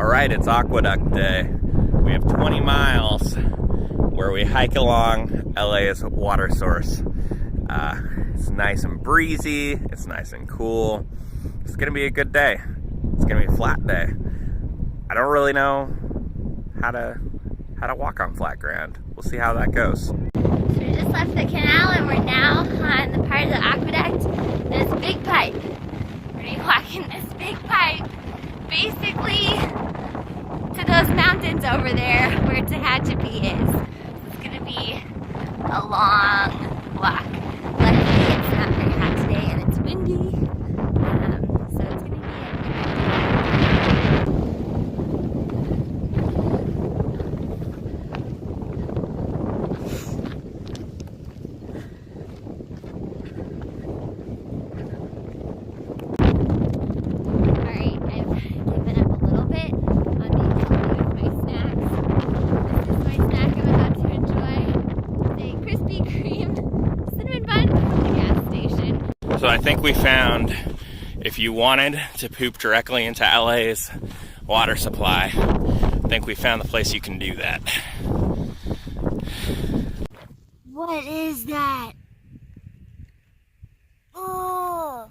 Alright, it's Aqueduct Day. We have 20 miles where we hike along LA's water source. It's nice and breezy, it's nice and cool. It's gonna be a good day. It's gonna be a flat day. I don't really know how to walk on flat ground. We'll see how that goes. So we just left the canal and we're now on the part of the aqueduct. This big pipe. We're gonna be walking this big pipe basically to those mountains over there where Tehachapi is. It's gonna be a long walk. Luckily it's not very hot today and it's windy. So it's gonna be So I think we found, if you wanted to poop directly into LA's water supply, I think we found the place you can do that. What is that? Oh!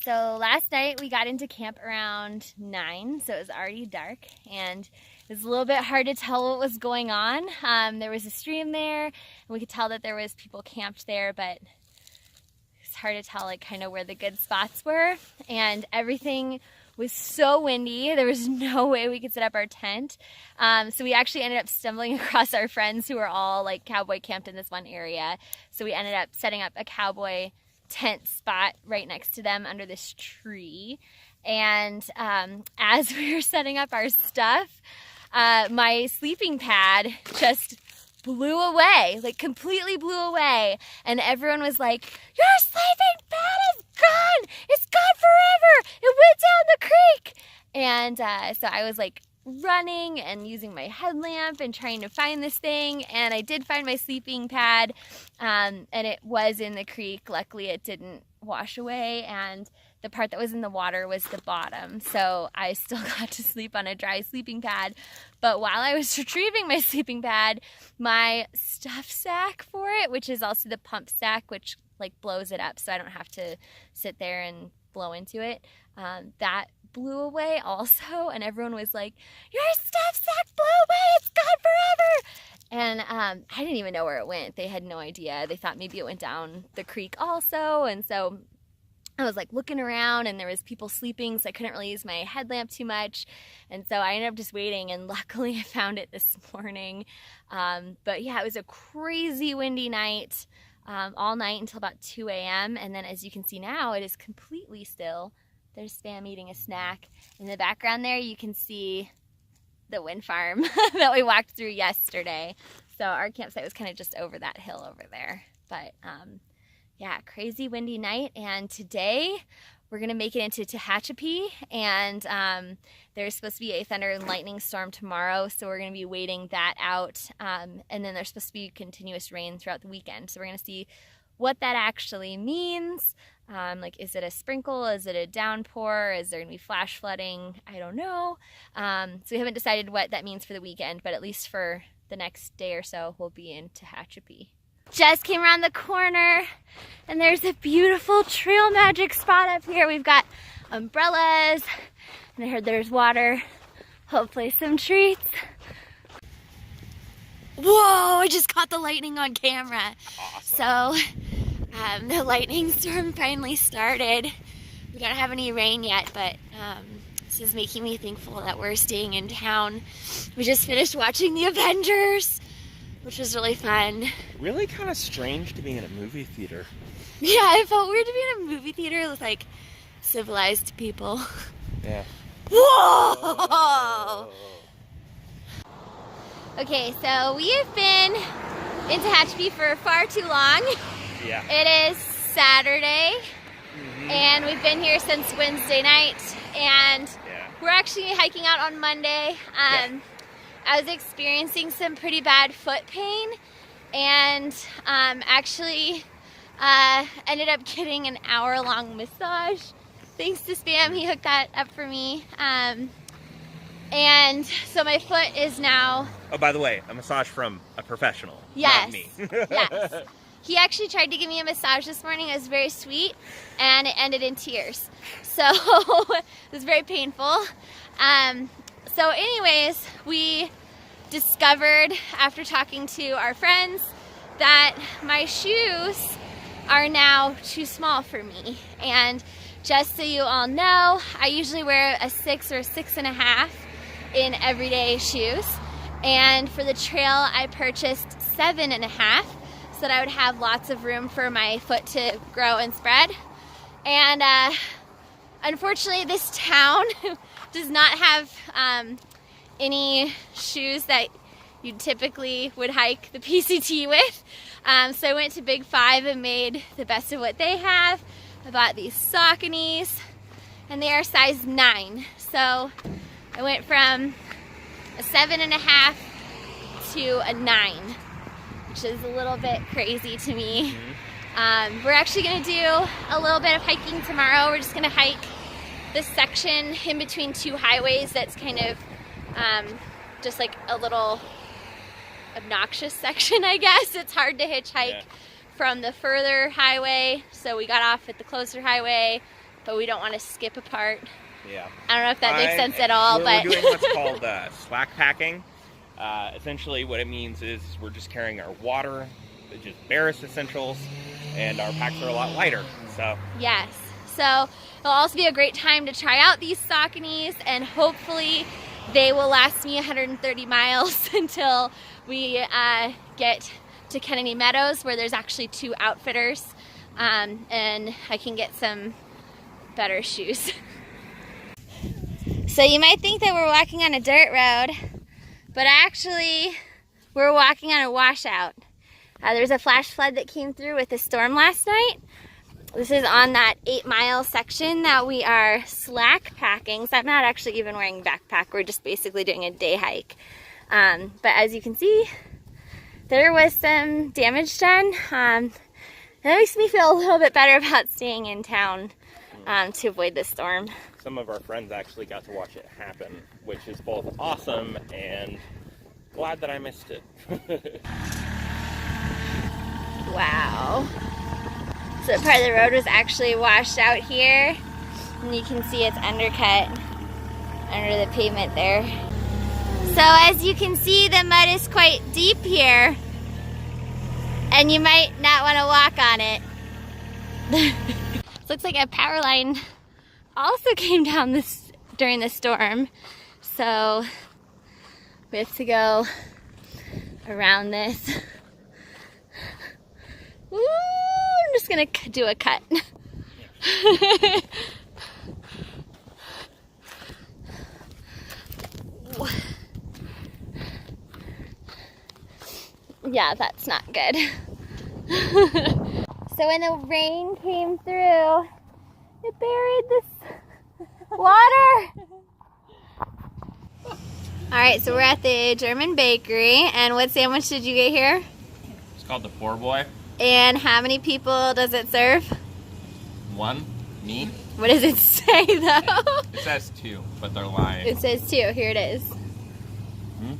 So last night we got into camp around 9, so it was already dark, and it was a little bit hard to tell what was going on. There was a stream there, and we could tell that there was people camped there, but it's hard to tell like kind of where the good spots were, and everything was so windy. There was no way we could set up our tent. So we actually ended up stumbling across our friends who were all like cowboy camped in this one area. So we ended up setting up a cowboy tent spot right next to them under this tree. And as we were setting up our stuff, my sleeping pad just blew away, like completely blew away. And everyone was like, "Your sleeping pad is gone! It's gone forever! It went down the creek!" And so I was like running and using my headlamp and trying to find this thing, and I did find my sleeping pad, and it was in the creek. Luckily it didn't wash away, and the part that was in the water was the bottom, so I still got to sleep on a dry sleeping pad. But while I was retrieving my sleeping pad, my stuff sack for it, which is also the pump sack, which like blows it up so I don't have to sit there and blow into it, that blew away also, and everyone was like, "Your stuff sack blew away, it's gone forever!" And I didn't even know where it went. They had no idea. They thought maybe it went down the creek also, and so I was like looking around, and there was people sleeping, so I couldn't really use my headlamp too much, and so I ended up just waiting, and luckily I found it this morning. But yeah, it was a crazy windy night, all night until about 2 a.m., and then as you can see now, it is completely still. There's Spam eating a snack. In the background there, you can see the wind farm that we walked through yesterday. So our campsite was kind of just over that hill over there. But yeah, crazy windy night. And today we're going to make it into Tehachapi. And there's supposed to be a thunder and lightning storm tomorrow. So we're going to be waiting that out. And then there's supposed to be continuous rain throughout the weekend. So we're going to see what that actually means. Like, is it a sprinkle? Is it a downpour? Is there going to be flash flooding? I don't know. So we haven't decided what that means for the weekend, but at least for the next day or so, we'll be in Tehachapi. Just came around the corner, and there's a beautiful trail magic spot up here. We've got umbrellas, and I heard there's water. Hopefully some treats. Whoa, I just caught the lightning on camera. Awesome. So The lightning storm finally started. We don't have any rain yet, but this is making me thankful that we're staying in town. We just finished watching The Avengers, which was really fun. Really kind of strange to be in a movie theater. Yeah, it felt weird to be in a movie theater with like civilized people. Yeah. Whoa! Okay, so we have been in Tehachapi for far too long. Yeah. It is Saturday, and we've been here since Wednesday night, and we're actually hiking out on Monday. I was experiencing some pretty bad foot pain, and actually ended up getting an hour-long massage. Thanks to Spam, he hooked that up for me. And so my foot is now... Oh, by the way, a massage from a professional, yes, not me. Yes. He actually tried to give me a massage this morning. It was very sweet, and it ended in tears. So it was very painful. So anyways, we discovered after talking to our friends that my shoes are now too small for me. And just so you all know, I usually wear a 6 or 6.5 in everyday shoes. And for the trail, I purchased 7.5 so that I would have lots of room for my foot to grow and spread. And unfortunately, this town does not have any shoes that you typically would hike the PCT with. So I went to Big 5 and made the best of what they have. I bought these Sauconys, and they are size 9. So I went from a 7.5 to a 9, which is a little bit crazy to me. We're actually gonna do a little bit of hiking tomorrow. We're just gonna hike this section in between two highways that's kind of just like a little obnoxious section, I guess. It's hard to hitchhike from the further highway, so we got off at the closer highway, but we don't want to skip a part. Yeah. I don't know if that makes sense at all, but we're doing what's called slack packing. Essentially what it means is we're just carrying our water, just barest essentials, and our packs are a lot lighter. So yes. So it'll also be a great time to try out these Sauconys, and hopefully they will last me 130 miles until we get to Kennedy Meadows, where there's actually 2 outfitters, and I can get some better shoes. So you might think that we're walking on a dirt road, but actually we're walking on a washout. There was a flash flood that came through with the storm last night. This is on that 8-mile section that we are slack packing. So I'm not actually even wearing a backpack. We're just basically doing a day hike. But as you can see, there was some damage done. That makes me feel a little bit better about staying in town to avoid the storm. some of our friends actually got to watch it happen, which is both awesome and glad that I missed it. Wow. So part of the road was actually washed out here, and you can see it's undercut under the pavement there. So as you can see, the mud is quite deep here, and you might not want to walk on it. Looks like a power line also came down during the storm, so we have to go around this. Woo, I'm just gonna do a cut. Yeah, that's not good. So when the rain came through, it buried this water. Alright, so we're at the German bakery, and what sandwich did you get here? It's called the Poor Boy. And how many people does it serve? 1, me. What does it say though? It says 2, but they're lying. It says 2. Here it is.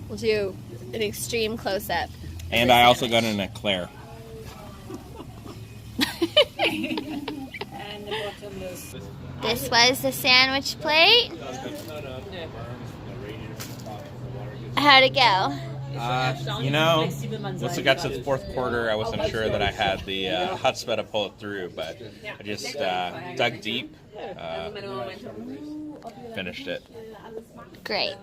We'll do an extreme close-up. And I also got an eclair. This was the sandwich plate. How'd it go? You know, once we got to the fourth quarter, I wasn't sure that I had the chutzpah to pull it through, but I just dug deep, finished it. Great.